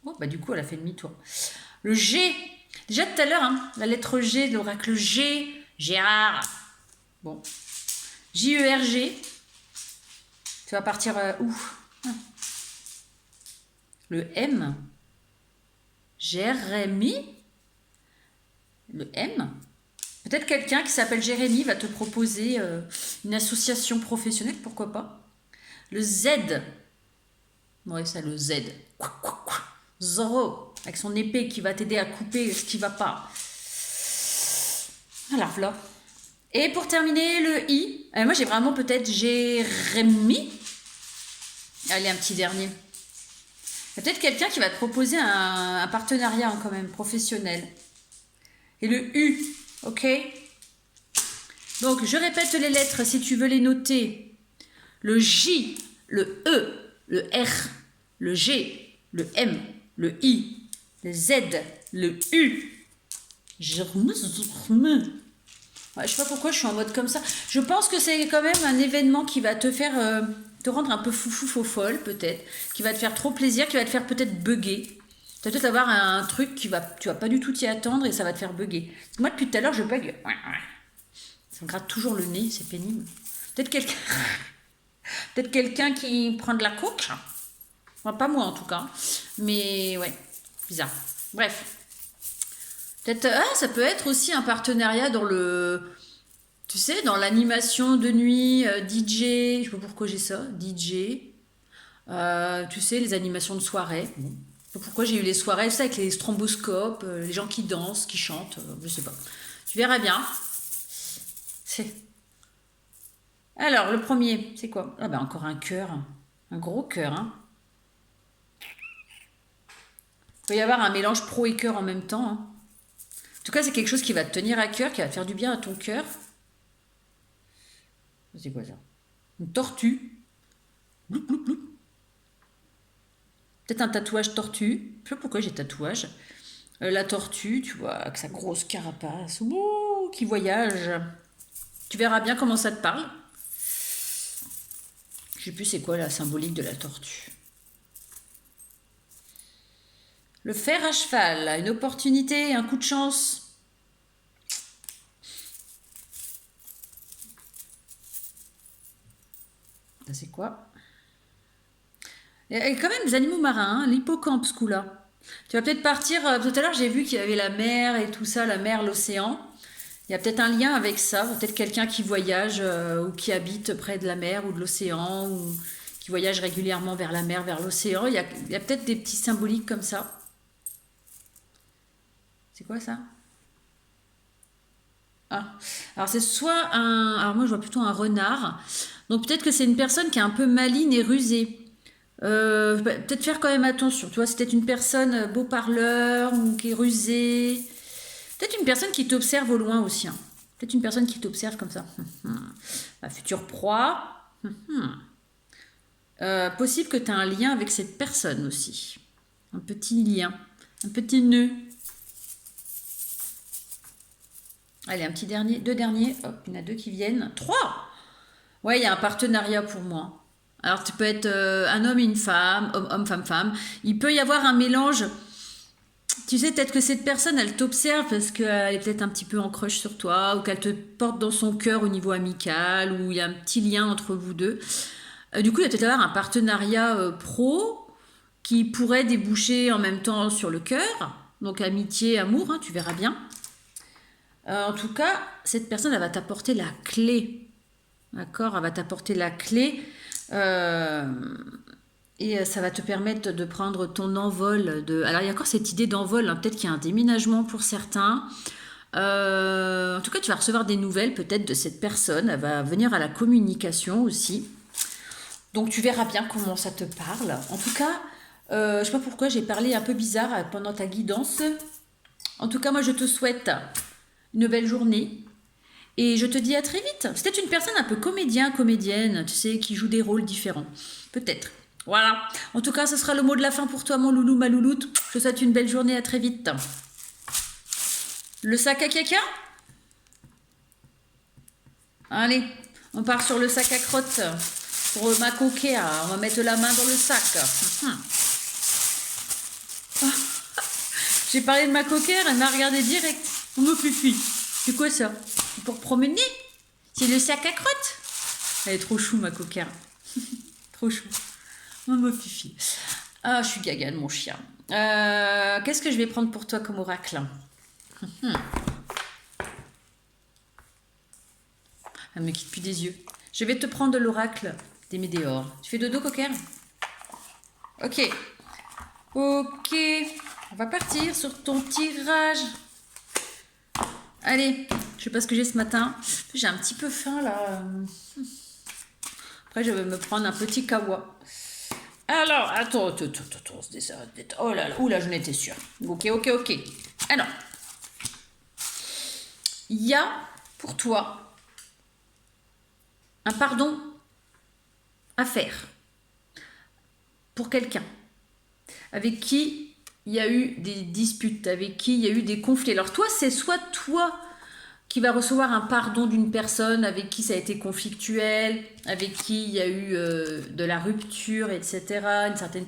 Oh, bah du coup, elle a fait demi-tour. Le G. Déjà tout à l'heure, hein, la lettre G, l'oracle G. Gérard. Bon. J-E-R-G. Tu vas partir où? Le M. Jérémy. Le M. Peut-être quelqu'un qui s'appelle Jérémy va te proposer une association professionnelle, pourquoi pas. Le Z. Ouais, ça, le Z. Zorro, avec son épée qui va t'aider à couper ce qui va pas. Voilà. Et pour terminer, le I. Moi, j'ai vraiment peut-être Jérémy. Allez, un petit dernier. Il y a peut-être quelqu'un qui va te proposer un partenariat quand même professionnel. Et le U, ok? Donc, je répète les lettres si tu veux les noter. Le J, le E, le R, le G, le M, le I, le Z, le U. Ouais, je sais pas pourquoi je suis en mode comme ça. Je pense que c'est quand même un événement qui va te faire te rendre un peu fou folle peut-être, qui va te faire trop plaisir, qui va te faire peut-être bugger. Tu vas peut-être avoir un truc tu vas pas du tout t'y attendre et ça va te faire bugger. Moi depuis tout à l'heure je bug. Ça me gratte toujours le nez, c'est pénible. Peut-être quelqu'un qui prend de la coke. Enfin, pas moi en tout cas. Mais ouais, bizarre. Bref. Peut-être, ça peut être aussi un partenariat dans tu sais, dans l'animation de nuit, DJ, je sais pas pourquoi j'ai ça, DJ, tu sais, les animations de soirée. Bon. Je sais pas pourquoi j'ai eu les soirées, ça avec les stromboscopes, les gens qui dansent, qui chantent, je sais pas. Tu verras bien. Alors, le premier, c'est quoi? Ah ben encore un cœur, un gros cœur, hein. Il peut y avoir un mélange pro et cœur en même temps, hein. En tout cas, c'est quelque chose qui va te tenir à cœur, qui va faire du bien à ton cœur. C'est quoi ça? Une tortue. Bloup, bloup, bloup. Peut-être un tatouage tortue. Je sais pas pourquoi j'ai tatouage. La tortue, tu vois, avec sa grosse carapace. Ouh, qui voyage. Tu verras bien comment ça te parle. Je sais plus c'est quoi la symbolique de la tortue. Le fer à cheval, une opportunité, un coup de chance. Ça c'est quoi? Il y a quand même des animaux marins, hein, l'hippocampe ce coup-là. Tu vas peut-être partir, tout à l'heure j'ai vu qu'il y avait la mer et tout ça, la mer, l'océan. Il y a peut-être un lien avec ça, peut-être quelqu'un qui voyage ou qui habite près de la mer ou de l'océan ou qui voyage régulièrement vers la mer, vers l'océan. Il y a peut-être des petits symboliques comme ça. C'est quoi ça? Ah, alors c'est soit un... Alors moi je vois plutôt un renard. Donc peut-être que c'est une personne qui est un peu maligne et rusée. Peut-être faire quand même attention. Tu vois, c'est peut-être une personne beau parleur ou qui est rusée. Peut-être une personne qui t'observe au loin aussi, hein. Peut-être une personne qui t'observe comme ça. Ma future proie. Possible que tu aies un lien avec cette personne aussi. Un petit lien. Un petit nœud. Allez, un petit dernier, deux derniers. Hop, il y en a deux qui viennent. Trois! Ouais, il y a un partenariat pour moi. Alors, tu peux être un homme et une femme, homme, femme, femme. Il peut y avoir un mélange. Tu sais, peut-être que cette personne, elle t'observe parce qu'elle est peut-être un petit peu en crush sur toi ou qu'elle te porte dans son cœur au niveau amical ou il y a un petit lien entre vous deux. Du coup, il va peut-être y avoir un partenariat pro qui pourrait déboucher en même temps sur le cœur. Donc, amitié, amour, hein, tu verras bien. En tout cas, cette personne, elle va t'apporter la clé. D'accord? Elle va t'apporter la clé. Et ça va te permettre de prendre ton envol. Alors, il y a encore cette idée d'envol, hein. Peut-être qu'il y a un déménagement pour certains. En tout cas, tu vas recevoir des nouvelles peut-être de cette personne. Elle va venir à la communication aussi. Donc, tu verras bien comment ça te parle. En tout cas, je ne sais pas pourquoi j'ai parlé un peu bizarre pendant ta guidance. En tout cas, moi, je te souhaite une belle journée. Et je te dis à très vite. C'est peut-être une personne un peu comédien, comédienne, tu sais, qui joue des rôles différents. Peut-être. Voilà. En tout cas, ce sera le mot de la fin pour toi, mon loulou, ma louloute. Je te souhaite une belle journée, à très vite. Le sac à caca? Allez, on part sur le sac à crotte. Pour ma coquère, on va mettre la main dans le sac. J'ai parlé de ma coquère, elle m'a regardé direct. On me fuit. C'est quoi ça? C'est pour promener? C'est le sac à crotte? Elle est trop chou, ma coquère. Trop chou. Oh, ma fifi. Ah, je suis gaga de mon chien. Qu'est-ce que je vais prendre pour toi comme oracle? Elle me quitte plus des yeux. Je vais te prendre de l'oracle des météores. Tu fais dodo, coquin? Ok. Ok. On va partir sur ton tirage. Allez, je sais pas ce que j'ai ce matin. J'ai un petit peu faim là. Après, je vais me prendre un petit kawa. Alors, attends. Oh là là, oula, j'en étais sûre. Ok. Alors, il y a pour toi un pardon à faire pour quelqu'un avec qui il y a eu des disputes, avec qui il y a eu des conflits. Alors toi, c'est soit toi qui va recevoir un pardon d'une personne avec qui ça a été conflictuel, avec qui il y a eu de la rupture, etc., une certaine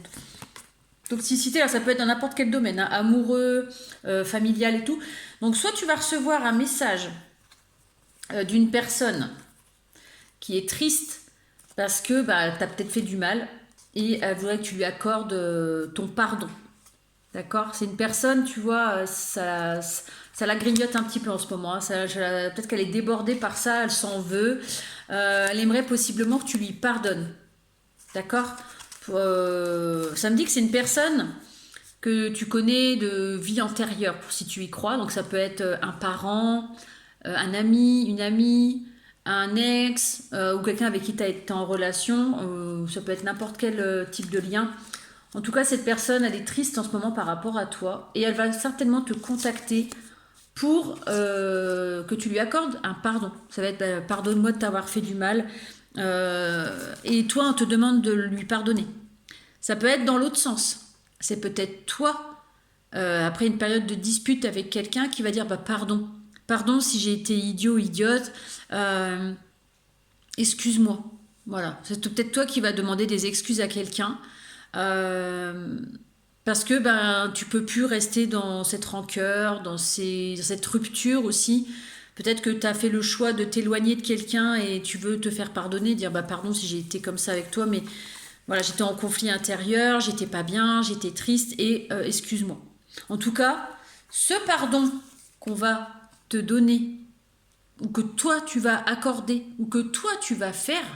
toxicité. Alors ça peut être dans n'importe quel domaine, hein, amoureux, familial et tout. Donc soit tu vas recevoir un message d'une personne qui est triste parce que bah, tu as peut-être fait du mal et elle voudrait que tu lui accordes ton pardon. D'accord? C'est une personne, tu vois, ça la grignote un petit peu en ce moment. Hein. Peut-être qu'elle est débordée par ça, elle s'en veut. Elle aimerait possiblement que tu lui pardonnes. D'accord? Ça me dit que c'est une personne que tu connais de vie antérieure, si tu y crois. Donc ça peut être un parent, un ami, une amie, un ex, ou quelqu'un avec qui tu as été en relation. Ça peut être n'importe quel type de lien. En tout cas, cette personne, elle est triste en ce moment par rapport à toi et elle va certainement te contacter pour que tu lui accordes un pardon. Ça va être pardonne-moi de t'avoir fait du mal et toi, on te demande de lui pardonner. Ça peut être dans l'autre sens. C'est peut-être toi, après une période de dispute avec quelqu'un, qui va dire bah, pardon. Pardon si j'ai été idiot, idiote. Excuse-moi. Voilà. C'est peut-être toi qui vas demander des excuses à quelqu'un. Parce que ben, tu peux plus rester dans cette rancœur, dans cette rupture aussi. Peut-être que tu as fait le choix de t'éloigner de quelqu'un et tu veux te faire pardonner, dire bah pardon si j'ai été comme ça avec toi, mais voilà, j'étais en conflit intérieur, j'étais pas bien, j'étais triste et excuse-moi. En tout cas, ce pardon qu'on va te donner, ou que toi tu vas accorder, ou que toi tu vas faire,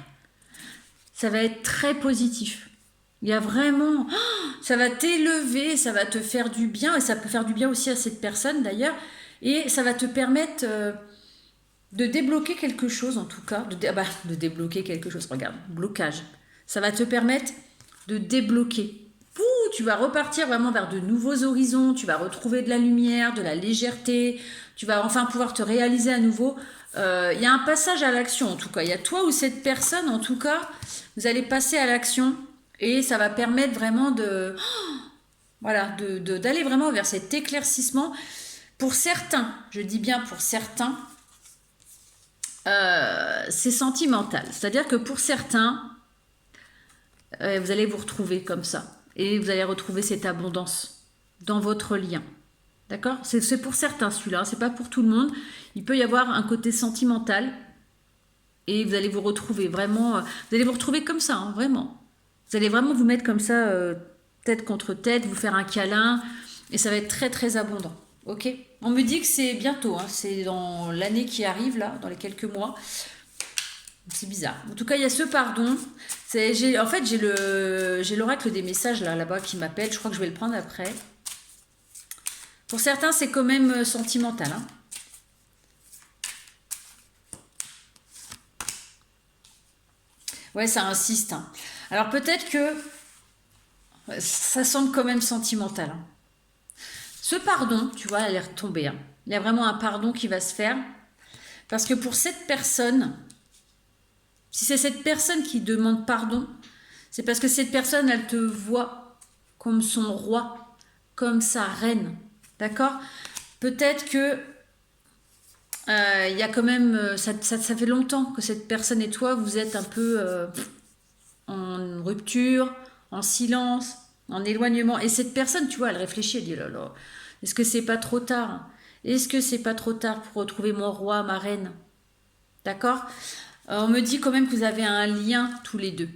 ça va être très positif. Il y a vraiment, ça va t'élever, ça va te faire du bien, et ça peut faire du bien aussi à cette personne d'ailleurs, et ça va te permettre de débloquer quelque chose en tout cas, de débloquer quelque chose, regarde, blocage. Ça va te permettre de débloquer. Tu vas repartir vraiment vers de nouveaux horizons, tu vas retrouver de la lumière, de la légèreté, tu vas enfin pouvoir te réaliser à nouveau. Il y a un passage à l'action en tout cas, il y a toi ou cette personne en tout cas, vous allez passer à l'action. Et ça va permettre vraiment d'aller vraiment vers cet éclaircissement. Pour certains, je dis bien pour certains, c'est sentimental. C'est-à-dire que pour certains, vous allez vous retrouver comme ça. Et vous allez retrouver cette abondance dans votre lien. D'accord? C'est pour certains celui-là, c'est pas pour tout le monde. Il peut y avoir un côté sentimental. Et vous allez vous retrouver vraiment, vous allez vous retrouver comme ça, hein, vraiment. Vous allez vraiment vous mettre comme ça, tête contre tête, vous faire un câlin, et ça va être très très abondant. Ok? On me dit que c'est bientôt, hein, c'est dans l'année qui arrive là, dans les quelques mois. C'est bizarre. En tout cas, il y a ce pardon. En fait, j'ai l'oracle des messages là-bas qui m'appelle. Je crois que je vais le prendre après. Pour certains, c'est quand même sentimental. Hein. Ouais, ça insiste. Hein. Alors peut-être que ça semble quand même sentimental. Hein. Ce pardon, tu vois, elle est retombée. Hein. Il y a vraiment un pardon qui va se faire. Parce que pour cette personne, si c'est cette personne qui demande pardon, c'est parce que cette personne, elle te voit comme son roi, comme sa reine. D'accord? Peut-être que il y a quand même, ça fait longtemps que cette personne et toi, vous êtes un peu en rupture, en silence, en éloignement. Et cette personne, tu vois, elle réfléchit, elle dit, là, là, est-ce que c'est pas trop tard? Est-ce que c'est pas trop tard pour retrouver mon roi, ma reine? D'accord? On me dit quand même que vous avez un lien tous les deux.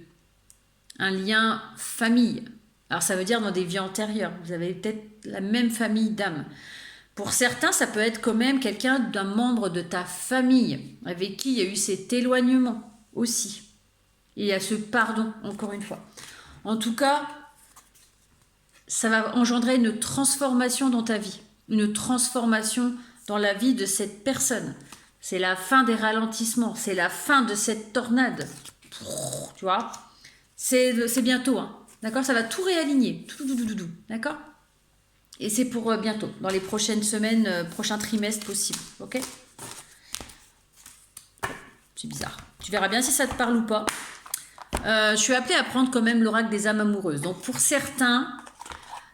un lien famille. Alors ça veut dire dans des vies antérieures. Vous avez peut-être la même famille d'âme. Pour certains, ça peut être quand même quelqu'un d'un membre de ta famille avec qui il y a eu cet éloignement aussi. Et il y a ce pardon, encore une fois. En tout cas, ça va engendrer une transformation dans ta vie, une transformation dans la vie de cette personne. C'est la fin des ralentissements, c'est la fin de cette tornade. Tu vois, c'est bientôt, hein. D'accord, ça va tout réaligner, d'accord. Et c'est pour bientôt, dans les prochaines semaines, prochains trimestres possibles, ok. C'est bizarre. Tu verras bien si ça te parle ou pas. Je suis appelée à prendre quand même l'oracle des âmes amoureuses. Donc pour certains,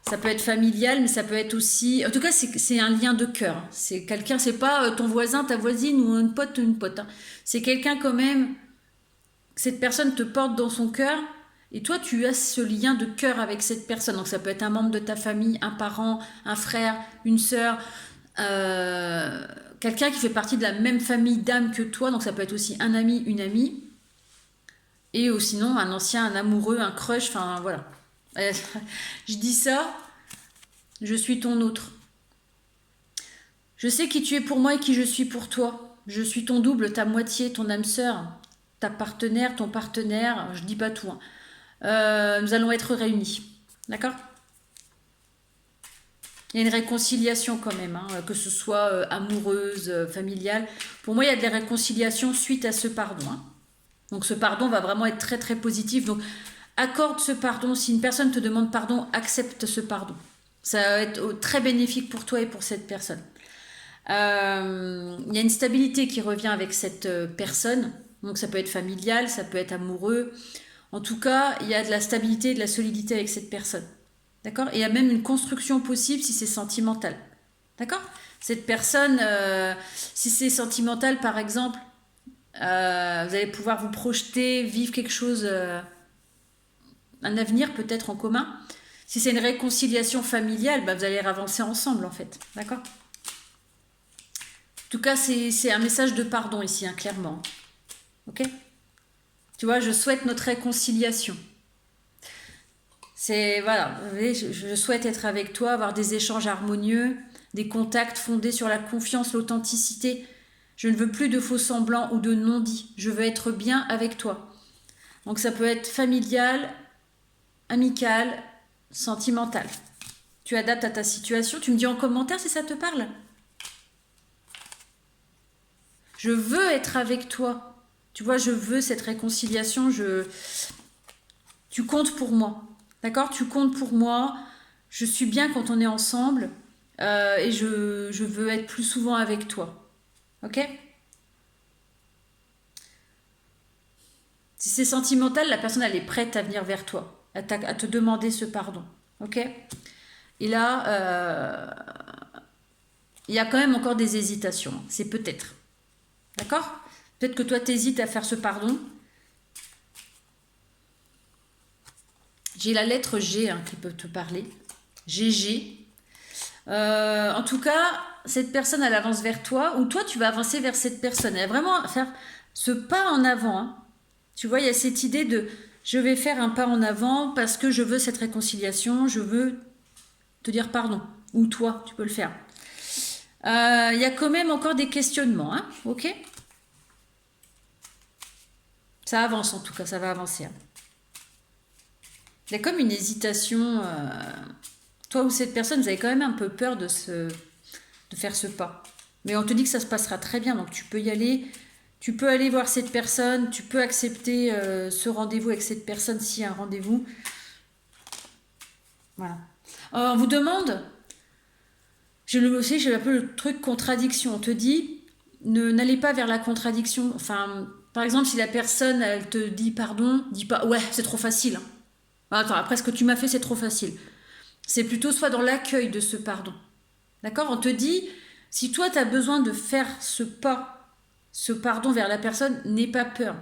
ça peut être familial, mais ça peut être aussi... En tout cas, c'est un lien de cœur. C'est quelqu'un, c'est pas ton voisin, ta voisine ou une pote, hein. C'est quelqu'un quand même... Cette personne te porte dans son cœur et toi, tu as ce lien de cœur avec cette personne. Donc ça peut être un membre de ta famille, un parent, un frère, une sœur, quelqu'un qui fait partie de la même famille d'âme que toi. Donc ça peut être aussi un ami, une amie. Et ou sinon, un ancien, un amoureux, un crush, enfin voilà. Je dis ça, je suis ton autre. Je sais qui tu es pour moi et qui je suis pour toi. Je suis ton double, ta moitié, ton âme sœur, ta partenaire, ton partenaire, je dis pas tout, hein. Nous allons être réunis. D'accord? Il y a une réconciliation quand même, hein, que ce soit amoureuse, familiale. Pour moi, il y a des réconciliations suite à ce pardon, hein. Donc ce pardon va vraiment être très très positif. Donc accorde ce pardon. Si une personne te demande pardon, accepte ce pardon. Ça va être très bénéfique pour toi et pour cette personne. Il y a une stabilité qui revient avec cette personne. Donc ça peut être familial, ça peut être amoureux. En tout cas, il y a de la stabilité et de la solidité avec cette personne. D'accord? Et il y a même une construction possible si c'est sentimental. D'accord? Cette personne, si c'est sentimental par exemple, vous allez pouvoir vous projeter, vivre quelque chose, un avenir peut-être en commun. Si c'est une réconciliation familiale, bah, vous allez avancer ensemble en fait. D'accord? En tout cas, c'est un message de pardon ici, hein, clairement. Ok? Tu vois, je souhaite notre réconciliation. C'est, voilà, je souhaite être avec toi, avoir des échanges harmonieux, des contacts fondés sur la confiance, l'authenticité. Je ne veux plus de faux semblants ou de non-dits. Je veux être bien avec toi. Donc ça peut être familial, amical, sentimental. Tu adaptes à ta situation. Tu me dis en commentaire si ça te parle. Je veux être avec toi. Tu vois, je veux cette réconciliation. Tu comptes pour moi. D'accord? Tu comptes pour moi. Je suis bien quand on est ensemble. Et je veux être plus souvent avec toi. Ok? Si c'est sentimental, la personne, elle est prête à venir vers toi, à te demander ce pardon. Ok? Et là, il y a quand même encore des hésitations. C'est peut-être. D'accord? Peut-être que toi, t'hésites à faire ce pardon. J'ai la lettre G, hein, qui peut te parler. GG. En tout cas, cette personne, elle avance vers toi, ou toi, tu vas avancer vers cette personne. Elle va vraiment faire ce pas en avant, hein. Tu vois, il y a cette idée de je vais faire un pas en avant parce que je veux cette réconciliation, je veux te dire pardon. Ou toi, tu peux le faire. Il y a quand même encore des questionnements, hein, ok? Ça avance en tout cas, ça va avancer, hein. Il y a comme une hésitation. Toi ou cette personne, vous avez quand même un peu peur de faire ce pas. Mais on te dit que ça se passera très bien, donc tu peux y aller. Tu peux aller voir cette personne, tu peux accepter ce rendez-vous avec cette personne s'il y a un rendez-vous. Voilà. On vous demande, j'ai un peu le truc contradiction. On te dit, n'allez pas vers la contradiction. Enfin, par exemple, si la personne, elle te dit pardon, dis pas, ouais, c'est trop facile, hein. Attends, après ce que tu m'as fait, c'est trop facile. C'est plutôt soit dans l'accueil de ce pardon. D'accord? On te dit, si toi, tu as besoin de faire ce pas, ce pardon vers la personne, n'aie pas peur.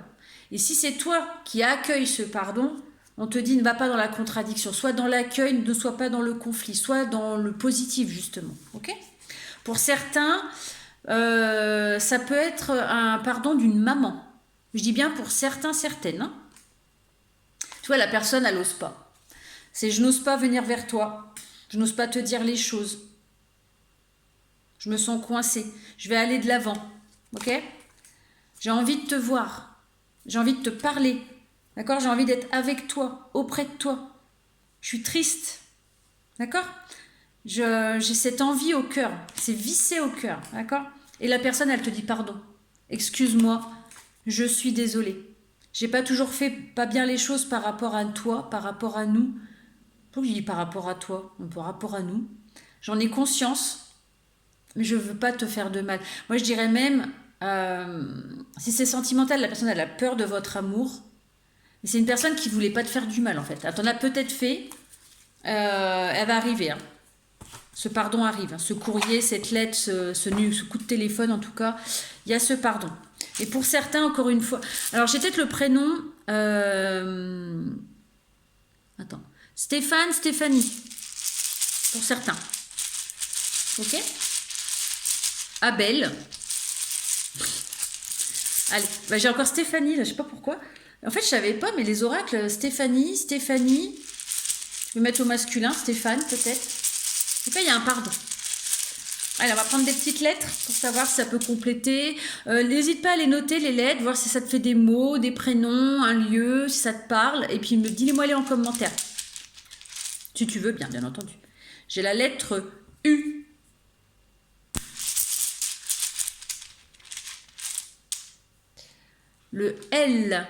Et si c'est toi qui accueilles ce pardon, on te dit ne va pas dans la contradiction, soit dans l'accueil, ne sois pas dans le conflit, soit dans le positif justement. Ok? Pour certains, ça peut être un pardon d'une maman. Je dis bien pour certains, certaines, hein. Tu vois, la personne, elle n'ose pas. C'est je n'ose pas venir vers toi. Je n'ose pas te dire les choses. Je me sens coincée. Je vais aller de l'avant. Ok? J'ai envie de te voir. J'ai envie de te parler. D'accord? J'ai envie d'être avec toi, auprès de toi. Je suis triste. D'accord? J'ai cette envie au cœur. C'est vissé au cœur. D'accord? Et la personne, elle te dit pardon. Excuse-moi. Je suis désolée. J'ai pas toujours fait pas bien les choses par rapport à toi, par rapport à nous. Pourquoi je dis par rapport à toi, par rapport à nous? J'en ai conscience, mais je veux pas te faire de mal. Moi, je dirais même, si c'est sentimental, la personne elle a peur de votre amour. Mais c'est une personne qui voulait pas te faire du mal en fait. Elle t'en a peut-être fait. Elle va arriver. Hein. Ce pardon arrive. Hein. Ce courrier, cette lettre, ce coup de téléphone en tout cas, il y a ce pardon. Et pour certains, encore une fois... Alors, j'ai peut-être le prénom... Attends. Stéphane, Stéphanie. Pour certains. Ok? Abel. Allez, bah, j'ai encore Stéphanie, là, je sais pas pourquoi. En fait, je savais pas, mais les oracles, Stéphanie... Je vais mettre au masculin, Stéphane, peut-être. En tout cas, il y a un pardon. Allez, on va prendre des petites lettres pour savoir si ça peut compléter. N'hésite pas à les noter, les lettres, voir si ça te fait des mots, des prénoms, un lieu, si ça te parle. Et puis, dis-les-moi en commentaire. Si tu veux, bien entendu. J'ai la lettre U. Le L.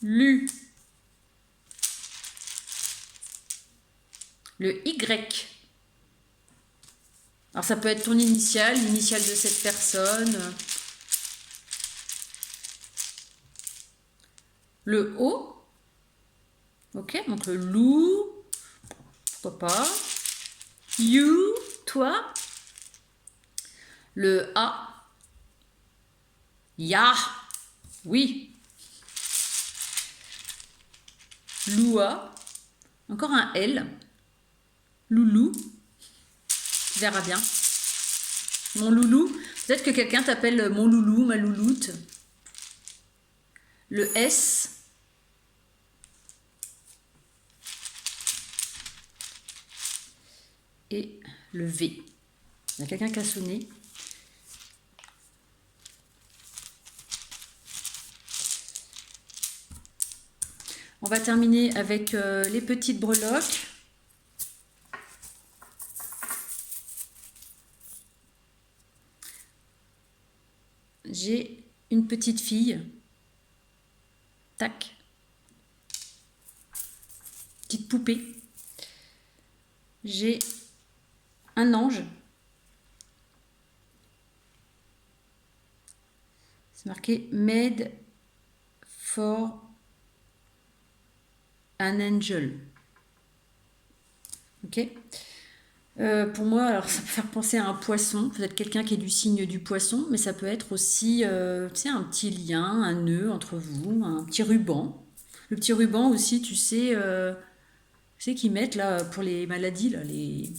L'U. Le Y. Alors, ça peut être ton initiale, l'initiale de cette personne. Le O. Ok, donc le loup. Pourquoi pas. You, toi. Le A. Ya. Oui. Loua. Encore un L. Loulou. Tu verras bien. Mon loulou. Peut-être que quelqu'un t'appelle mon loulou, ma louloute. Le S. Et le V. Il y a quelqu'un qui a sonné. On va terminer avec les petites breloques. J'ai une petite fille. Tac. Petite poupée. J'ai un ange. C'est marqué Made for an angel. Ok. Pour moi, alors ça peut faire penser à un poisson, peut-être quelqu'un qui est du signe du poisson, mais ça peut être aussi, tu sais, un petit lien, un nœud entre vous, un petit ruban. Le petit ruban aussi, tu sais qu'ils mettent là pour les maladies, là, les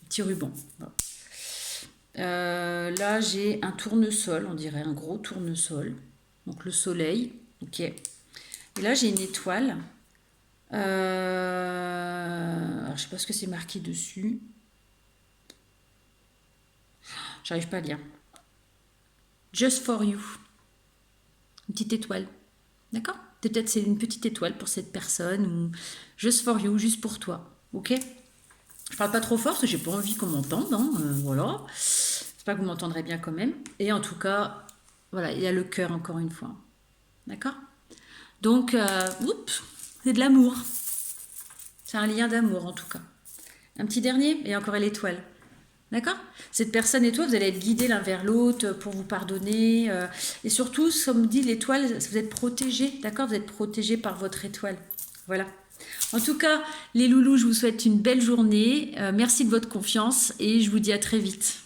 petits rubans. Voilà. Là, j'ai un tournesol, on dirait un gros tournesol. Donc le soleil, ok. Et là, j'ai une étoile. Alors, je sais pas ce que c'est marqué dessus. J'arrive pas à lire. Just for you. Une petite étoile. D'accord? Peut-être c'est une petite étoile pour cette personne. Ou just for you, juste pour toi. Ok? Je parle pas trop fort parce que j'ai pas envie qu'on m'entende. Hein, voilà. J'espère que vous m'entendrez bien quand même. Et en tout cas, voilà, il y a le cœur encore une fois. D'accord? Donc, c'est de l'amour. C'est un lien d'amour en tout cas. Un petit dernier et encore l'étoile. D'accord? Cette personne et toi, vous allez être guidés l'un vers l'autre pour vous pardonner. Et surtout, comme dit l'étoile, vous êtes protégés. D'accord? Vous êtes protégés par votre étoile. Voilà. En tout cas, les loulous, je vous souhaite une belle journée. Merci de votre confiance et je vous dis à très vite.